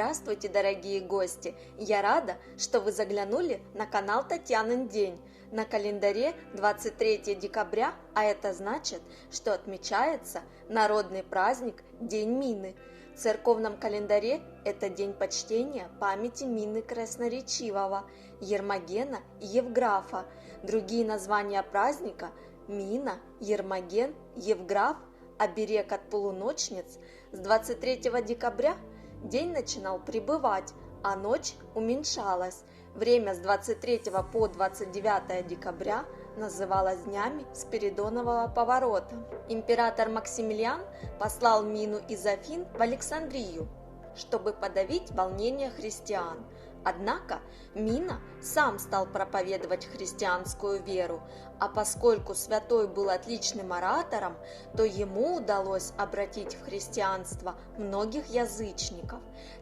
Здравствуйте, дорогие гости! Я рада, что вы заглянули на канал Татьянин день. На календаре 23 декабря, а это значит, что отмечается народный праздник День Мины. В церковном календаре это день почтения памяти Мины Красноречивого, Ермогена и Евграфа. Другие названия праздника – Мина, Ермоген, Евграф, оберег от полуночниц. С 23 декабря день начинал прибывать, а ночь уменьшалась. Время с 23 по 29 декабря называлось днями Спиридонового поворота. Император Максимилиан послал Мину из Афин в Александрию, чтобы подавить волнение христиан. Однако Мина сам стал проповедовать христианскую веру, а поскольку святой был отличным оратором, то ему удалось обратить в христианство многих язычников.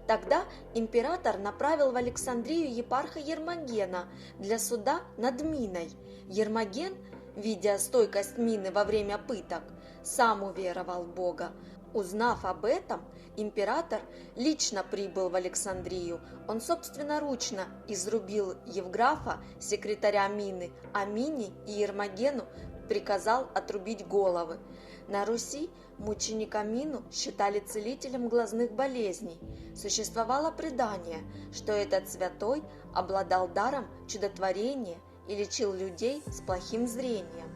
Тогда император направил в Александрию епарха Ермогена для суда над Миной. Ермоген, видя стойкость Мины во время пыток, сам уверовал в Бога. Узнав об этом, император лично прибыл в Александрию. Он собственноручно изрубил Евграфа, секретаря Мины, а Мине и Ермогену приказал отрубить головы. На Руси мученика Мину считали целителем глазных болезней. Существовало предание, что этот святой обладал даром чудотворения и лечил людей с плохим зрением.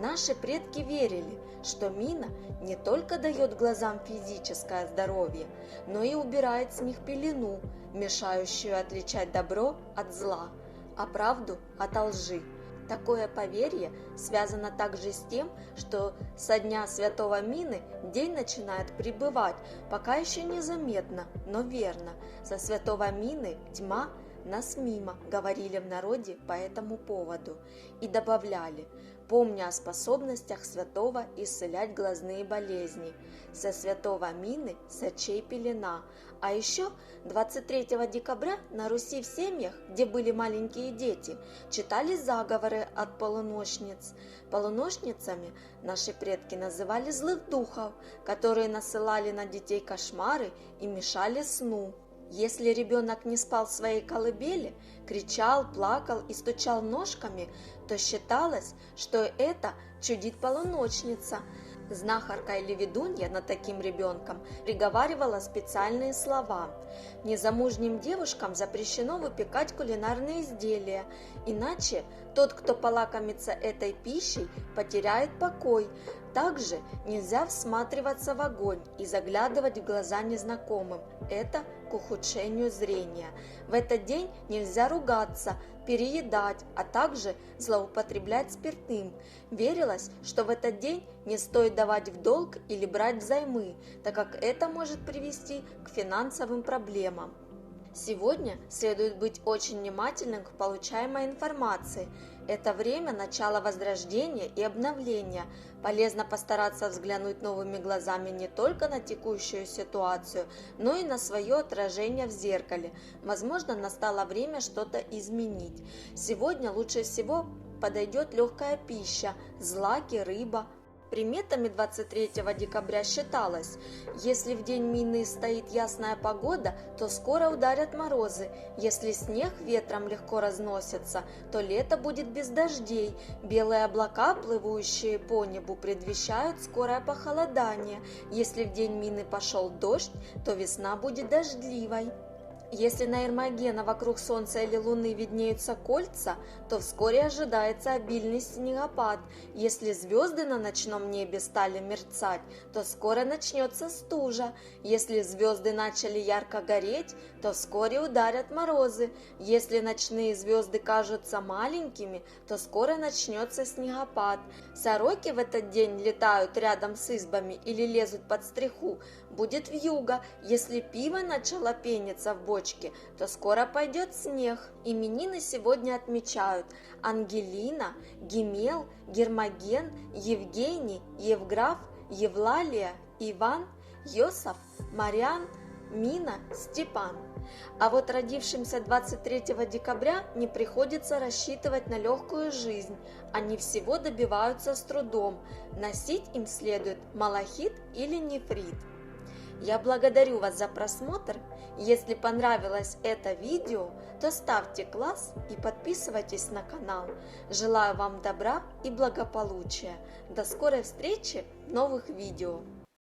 Наши предки верили, что Мина не только дает глазам физическое здоровье, но и убирает с них пелену, мешающую отличать добро от зла, а правду от лжи. Такое поверье связано также с тем, что со дня святого Мины день начинает прибывать, пока еще незаметно, но верно. Со святого Мины тьма нас мимо, говорили в народе по этому поводу, и добавляли: помня о способностях святого исцелять глазные болезни. Со святого Мины с очей пелена. А еще 23 декабря на Руси в семьях, где были маленькие дети, читали заговоры от полуночниц. Полуночницами наши предки называли злых духов, которые насылали на детей кошмары и мешали сну. Если ребенок не спал в своей колыбели, кричал, плакал и стучал ножками, то считалось, что это чудит полуночница. Знахарка или ведунья над таким ребенком приговаривала специальные слова. Незамужним девушкам запрещено выпекать кулинарные изделия, иначе тот, кто полакомится этой пищей, потеряет покой. Также нельзя всматриваться в огонь и заглядывать в глаза незнакомым. Это к ухудшению зрения. В этот день нельзя ругаться, переедать, а также злоупотреблять спиртным. Верилось, что в этот день не стоит давать в долг или брать взаймы, так как это может привести к финансовым проблемам. Сегодня следует быть очень внимательным к получаемой информации. Это время начала возрождения и обновления. Полезно постараться взглянуть новыми глазами не только на текущую ситуацию, но и на свое отражение в зеркале. Возможно, настало время что-то изменить. Сегодня лучше всего подойдет легкая пища, злаки, рыба. Приметами 23 декабря считалось: если в день Мины стоит ясная погода, то скоро ударят морозы, если снег ветром легко разносится, то лето будет без дождей, белые облака, плывущие по небу, предвещают скорое похолодание, если в день Мины пошел дождь, то весна будет дождливой. Если на Ермогена вокруг Солнца или Луны виднеются кольца, то вскоре ожидается обильный снегопад. Если звезды на ночном небе стали мерцать, то скоро начнется стужа. Если звезды начали ярко гореть, то вскоре ударят морозы. Если ночные звезды кажутся маленькими, то скоро начнется снегопад. Сороки в этот день летают рядом с избами или лезут под стреху. Будет вьюга. Если пиво начало пениться в бочке, то скоро пойдет снег. Именины сегодня отмечают Ангелина, Гемел, Гермоген, Евгений, Евграф, Евлалия, Иван, Йосаф, Мариан, Мина, Степан. А вот родившимся 23 декабря не приходится рассчитывать на легкую жизнь. Они всего добиваются с трудом. Носить им следует малахит или нефрит. Я благодарю вас за просмотр. Если понравилось это видео, то ставьте класс и подписывайтесь на канал. Желаю вам добра и благополучия. До скорой встречи в новых видео.